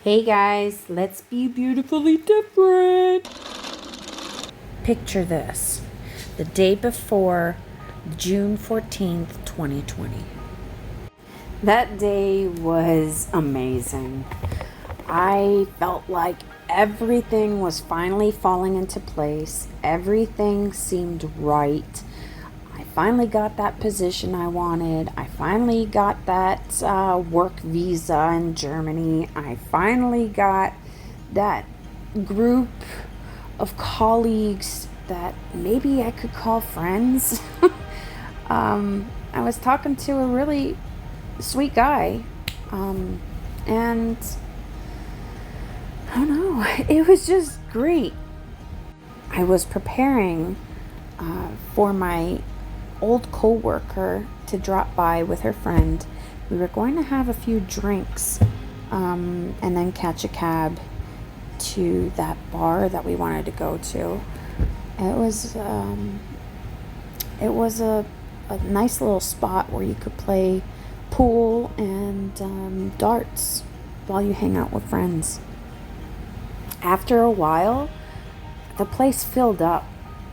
Hey guys, let's be beautifully different. Picture this. The day before June 14th, 2020. That day was amazing. I felt like everything was finally falling into place. Everything seemed right. I finally got that position I wanted. I finally got that work visa in Germany. I finally got that group of colleagues that maybe I could call friends. I was talking to a really sweet guy, and I don't know, it was just great. I was preparing for my old co-worker to drop by with her friend. We were going to have a few drinks and then catch a cab to that bar that we wanted to go to. It was a nice little spot where you could play pool and darts while you hang out with friends. After a while, the place filled up.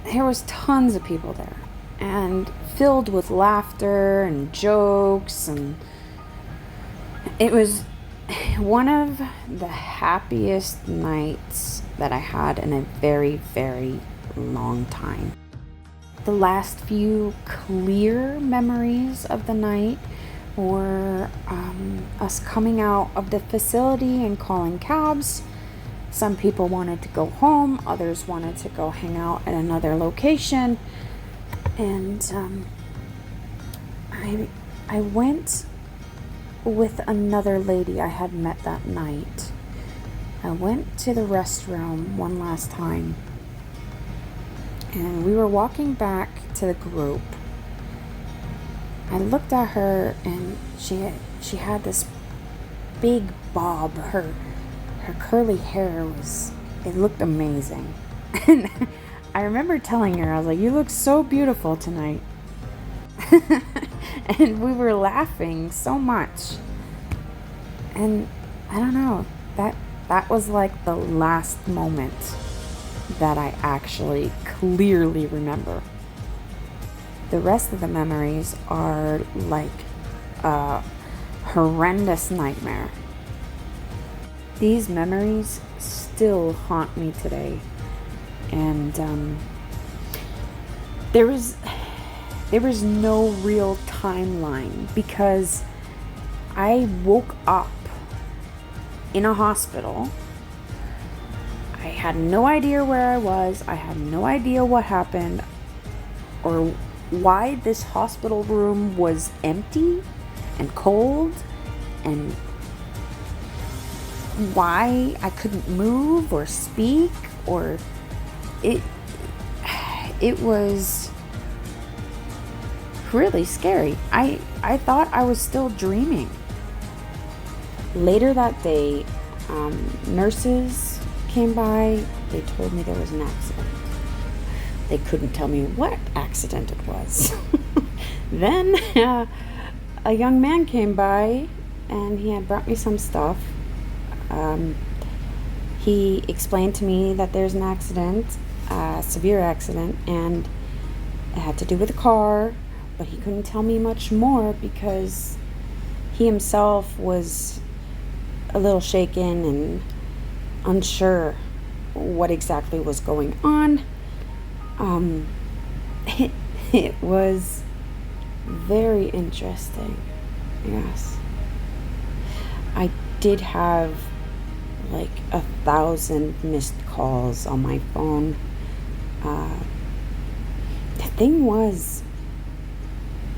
There was tons of people there, and filled with laughter and jokes, and it was one of the happiest nights that I had in a very, very long time. The last few clear memories of the night were us coming out of the facility and calling cabs. Some people wanted to go home, others wanted to go hang out at another location. And I went with another lady I had met that night. I went to the restroom one last time, and we were walking back to the group. I looked at her, and she had this big bob. Her curly hair it looked amazing. And I remember telling her, I was like, "You look so beautiful tonight." And we were laughing so much. And I don't know, that was like the last moment that I actually clearly remember. The rest of the memories are like a horrendous nightmare. These memories still haunt me today. And there was no real timeline, because I woke up in a hospital. I had no idea where I was. I had no idea what happened or why this hospital room was empty and cold, and why I couldn't move or speak, or it was really scary. I thought I was still dreaming. Later that day, nurses came by. They told me there was an accident. They couldn't tell me what accident it was. Then a young man came by, and he had brought me some stuff. He explained to me that there's an accident, a severe accident, and it had to do with a car, but he couldn't tell me much more because he himself was a little shaken and unsure what exactly was going on. It was very interesting. Yes. I did have like 1,000 missed calls on my phone. The thing was,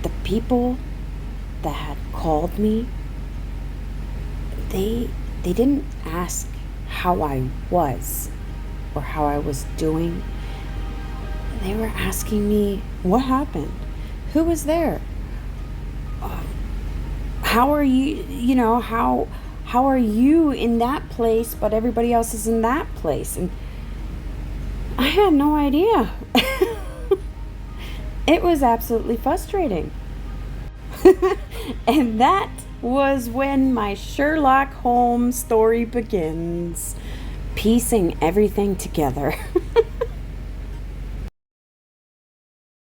the people that had called me, they didn't ask how I was or how I was doing. They were asking me, what happened? Who was there? How are you, how are you in that place, but everybody else is in that place? And I had no idea. It was absolutely frustrating. And that was when my Sherlock Holmes story begins, piecing everything together.